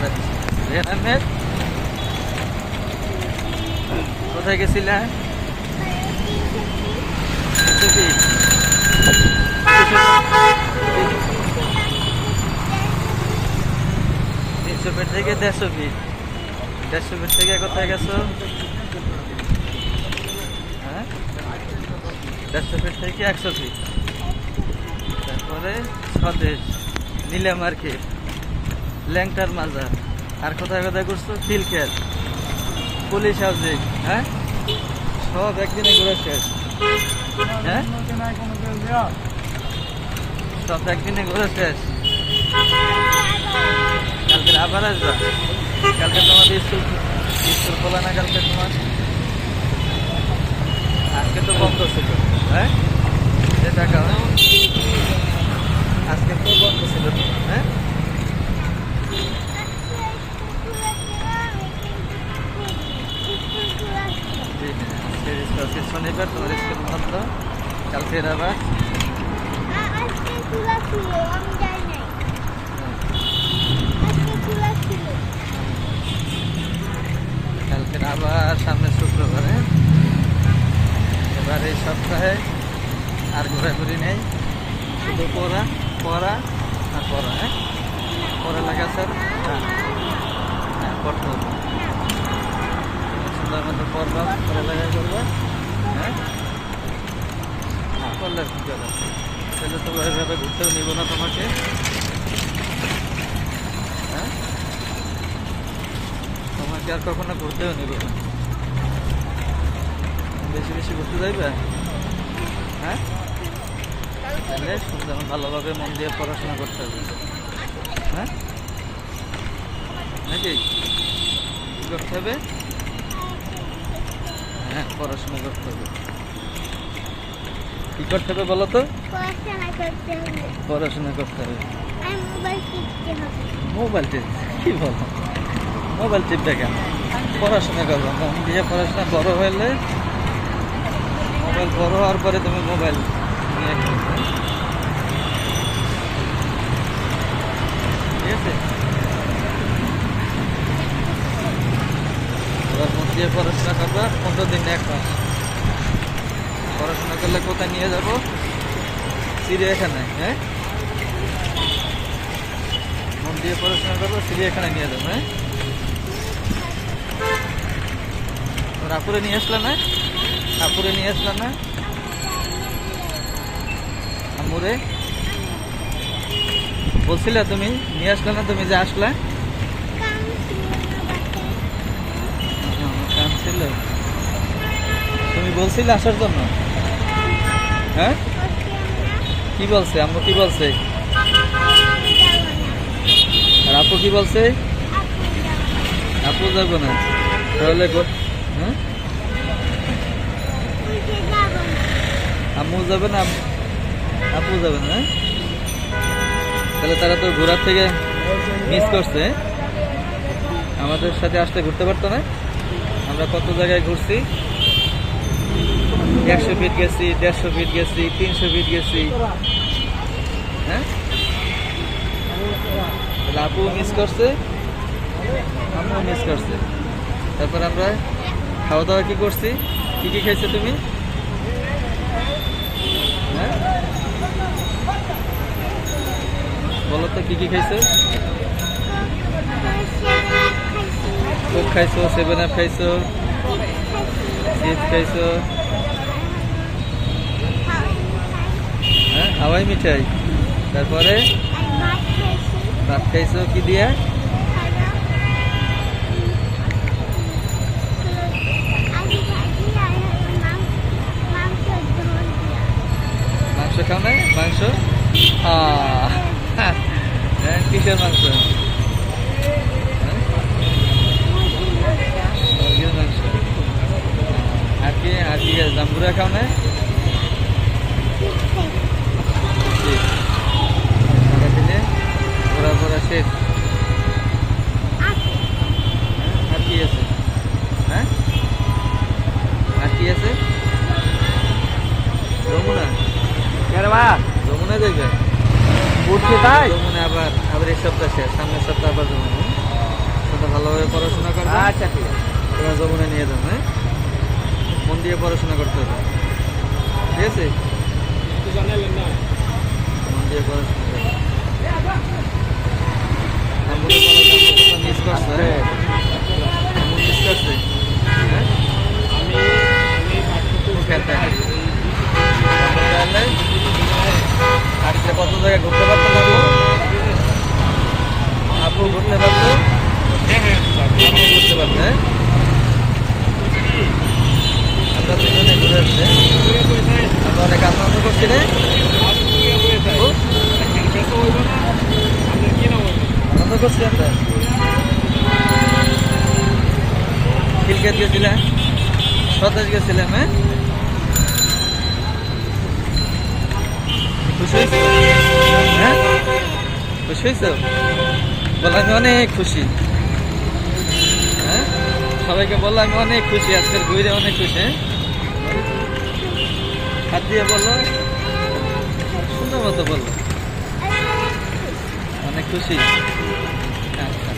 আহমেদ। রেহান আহমেদ কোথায় গেছিলে? 300 ফিট থেকে 150 ফিট, 150 ফিট থেকে কোথায় গেছো? হ্যাঁ, 150 ফিট থেকে 100 ফিট, তারপরে স্বদেশ, নীলা মার্কেট, ল্যাংটার মাজার, আর কোথায় কোথায় করছো? খিলখেল, পুলিশ হাউজিং। হ্যাঁ, সব একদিনে ঘুরে শেষ। হ্যাঁ, সব একদিনে ঘুরে শেষ। কালকে আবার আসবা? কালকে তোমাদের স্কুল খোলা না? কালকে তোমার আজকে তো বন্ধ ছিল। হ্যাঁ, যে টাকা আজকে তো বন্ধ ছিল। হ্যাঁ, শনিবার তোমার স্কুল বন্ধ, কালকে আবার কালকে আবার সামনে শুক্রবারে। এবার এই সপ্তাহে আর ঘোরাঘুরি নেই, শুধু পড়া পড়া আর পড়া। হ্যাঁ, পড়ালেখা স্যার। হ্যাঁ হ্যাঁ, পড়তে হবে, সুন্দর মতো পড়বা, পড়ালেখা করবা। হ্যাঁ, করলে কি করে? তাহলে তো এভাবে ঘুরতেও নিব না তোমাকে। হ্যাঁ, তোমাকে আর কখনো ঘুরতেও নিব না। বেশি বেশি ঘুরতে যাইবে? হ্যাঁ, তাহলে সুন্দর ভালোভাবে মন দিয়ে পড়াশোনা করতে হবে। হ্যাঁ, নাকি কি করতে হবে? হ্যাঁ, পড়াশোনা করতে হবে। কি করতে হবে বলো তো? পড়াশোনা করতে হবে। মোবাইল টিপ? কি বলো, মোবাইল টিপটা কেন? পড়াশোনা করবো, মন দিয়ে পড়াশোনা। বড় হলে মোবাইল, বড় হওয়ার পরে তুমি মোবাইল নিয়ে খেলবে। ঠিক আছে, এবার মন দিয়ে পড়াশোনা করবা। 15 দিন, 1 মাস পড়াশোনা করলে কোথায় নিয়ে যাবো? চিড়িয়াখানায়। হ্যাঁ, মন দিয়ে পড়াশোনা করবো, চিড়িয়াখানায় নিয়ে যাবো। হ্যাঁ, আপুরে নিয়ে আসলে না? আপুরে নিয়ে আসলে না? আমুরে বলছিলে তুমি, নিয়ে আসলে না? তুমি যে আসলে কাম ছিল, তুমি বলছিলে আসার জন্য। হ্যাঁ, কি বলছে আম্মু? কি বলছে? আর আপু কি বলছে? আপু যাবো না? তাহলে হ্যাঁ, আম্মু যাবে না? আপু যাবে না? তাহলে তারা তো ঘোরার থেকে মিস করছে। আমাদের সাথে আসতে ঘুরতে পারতো না? আমরা কত জায়গায় ঘুরছি। 100 ফিট গেছি, 150 ফিট গেছি, 300 ফিট গেছি। হ্যাঁ, তাহলে আপু মিস করছে, আম্মু মিস করছে। তারপর আমরা খাওয়া দাওয়া কি করছি? কি কি খাইছো তুমি? হ্যাঁ, বলো তো কি কি খাইছো? কোক খাইছো, 7 আপ খাইছো, চিপস খাইছো। হ্যাঁ, হাওয়াই মিঠাই। তারপরে ভাত খাইছো কি দিয়া? মাংস খাও না? মাংস কিসের মাংস? মুরগির মাংস। আর কি জাম্বুরা খাও না? ঘোরা শেষ। আর কি আছে? হ্যাঁ, আর কি আছে? যমুনা? যমুনা দেখবে? উঠছে তাই? যমুনা আবার এই সপ্তাহ শেষ, সামনের সপ্তাহ আবার যমুনা। তো ভালোভাবে পড়াশোনা করবে। আচ্ছা ঠিক আছে। তোমরা যমুনা নিয়ে যাও, হ্যাঁ? মন দিয়ে পড়াশোনা করতে হবে, ঠিক আছে? মন দিয়ে পড়াশোনা করবে। আম্মুকে বলো যে আম্মু তোমরা মিস করছো, হ্যাঁ? আম্মু মিস করছে, হ্যাঁ? খেলতে তাহলে আজকে কত জায়গায় ঘুরতে পারতো না আপু? আপু ঘুরতে পারতো, আপু ঘুরতে পারতো, হ্যাঁ? আমরা দুজনে ঘুরে আসছে, আমরা অনেক আনন্দ করছি রে। আনন্দ করছি আমরা। খিলক্ষেত গেছিলাম, স্বদেশ গেছিলাম, হ্যাঁ? খুশি হয়েছো, হ্যাঁ? খুশি হয়েছো? বলো আমি অনেক খুশি, হ্যাঁ? সবাইকে বললো আমি অনেক খুশি, আজকের ঘুরে অনেক খুশি, হ্যাঁ? হাত দিয়ে বলো, সুন্দর মতো বললো অনেক খুশি। আচ্ছা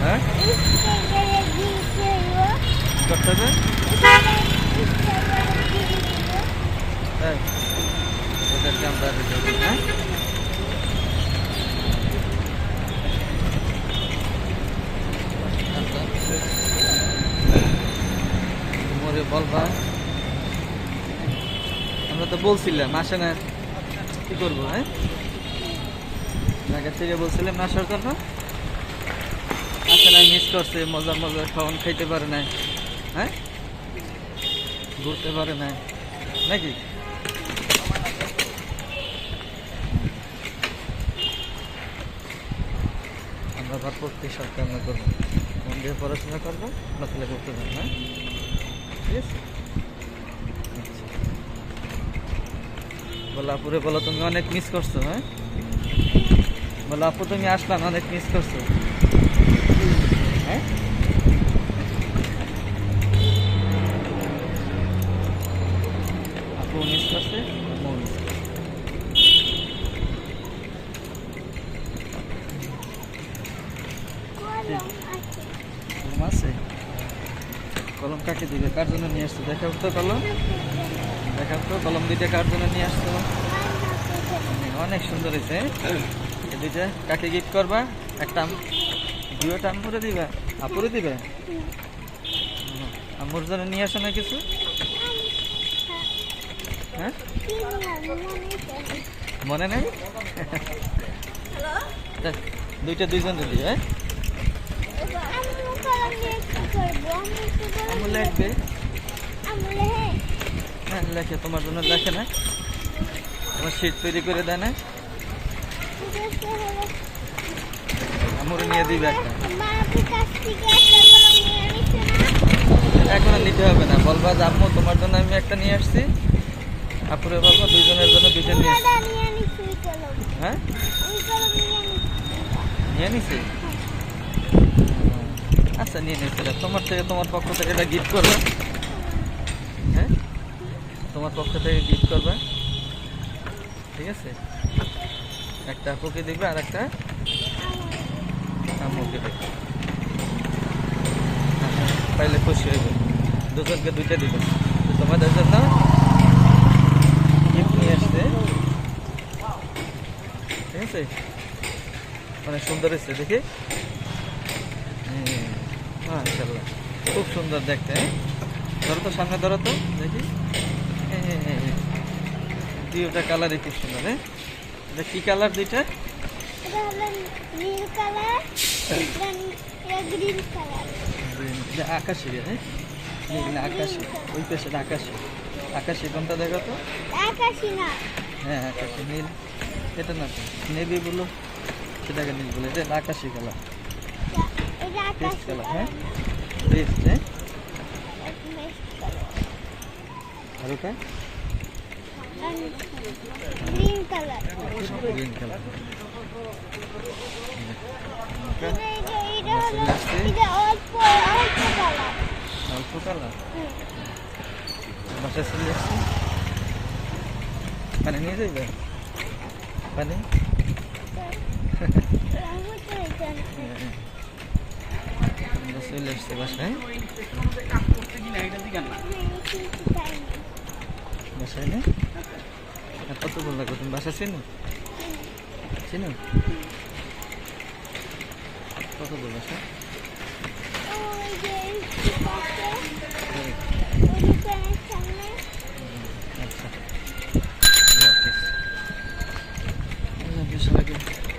হ্যাঁ করতে হবে, হ্যাঁ ওদেরকে আমরা দিতে হবে, হ্যাঁ? মরে বলবা, আমরা তো বলছিলাম আসে না, কি করবো, হ্যাঁ? আগের থেকে বলছিলাম না আসার জন্য, আসে না, মিস করছে, মজা মজা খাওয়ান খাইতে পারে না, হ্যাঁ? ঘুরতে পারে না নাকি? আমরা ভাব করতে সরকার আমরা করবো, মন দিয়ে পড়াশোনা করবো, নকলে করতে পারবো, হ্যাঁ? ঠিক আছে, আচ্ছা। বলো আপুরে বলো তুমি অনেক মিস করছো, হ্যাঁ? বলো আপু তুমি আসলা না, অনেক মিস করছো, হ্যাঁ? আপু মিস করছে, আম্মু মিস করছে। কলম আছে? কলম কাকে দিবে, কার জন্য নিয়ে আসছো? দেখাও তো কলম, দেখাও তো কলম দুইটা কার জন্য নিয়ে আসছো? অনেক সুন্দর হয়েছে, এই দুইটা কাকে গিফট করবা? একটা দুইটা আম্মুরে দিবা, আপুরে দিবে? আম্মুর জন্য নিয়ে আসো না কিছু, হ্যাঁ? মনে নেই? দুইটা দুইজন দিবি, হ্যাঁ? আম্মু লিখবে, হ্যাঁ লেখে, তোমার জন্য লেখে না, তোমার শীট তৈরি করে দেয় না, আম্মুরে নিয়ে দিবে একটা। এখন আর নিতে হবে না, বলবা যে আম্মু তোমার জন্য আমি একটা নিয়ে আসছি, আপুরে বলবো দুইজনের জন্য দুইটা নিয়ে আসছি, হ্যাঁ? নিয়ে নিছি, আচ্ছা নিয়ে নিচ্ছি, তোমার থেকে, তোমার পক্ষ থেকে এটা গিফট করবে, হ্যাঁ? তোমার পক্ষ থেকে গিফট করবে, ঠিক আছে? একটা আপুকে দিবে আর একটা আম্মুকে দিবে, পাইলে খুশি হইবে, দুজনকে দুইটা দিবে। তোমাদের জন্য গিফট নিয়ে আসছে, ঠিক আছে? অনেক সুন্দর হয়েছে দেখি, মাশাআল্লাহ খুব সুন্দর দেখতে, হ্যাঁ? ধরো তো, সামনে ধরো তো দেখি, দুইটা কালারই খুব সুন্দর, হ্যাঁ? এটা কি কালার দুইটা? আকাশি, হ্যাঁ? আকাশি, ওই পাশে আকাশি, আকাশি কোনটা দেখো তো? আকাশি না, হ্যাঁ আকাশি, নীল এটা না তো, নেভি বলো সেটাকে নীল বলে, এটা আকাশি কালার, এটা পেস্ট আকাশি কালার, হ্যাঁ পেস্ট, হ্যাঁ? আর ওটা গ্রিন কালার, গ্রিন কালার, এটা অল্প অল্প কালার, অল্প কালার হুম। বাসায় চলে আসছি পানি নিয়ে যাইবে পানি আমার তো এটা না। আমরা চলে আসছি বাসায় আমি কিন্তু চাই না। বাসায় না আর কত দূর লাগবে তুমি বাসা চিনো চিনো কত দূর বাসা ওই যে পাশে, ওই দোকানের সামনে। আচ্ছা আল্লাহ হাফিজ আল্লাহ হাফিজ সবাইকে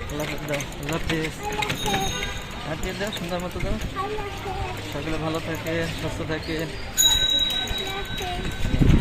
আল্লাহ হাফিজ দাও আল্লাহ হাফিজ হাতিয়ে দাও সুন্দর মতো দাও আল্লাহ হাফেজ। সকলে ভালো থাকে সুস্থ থাকে আল্লাহ হাফেজ।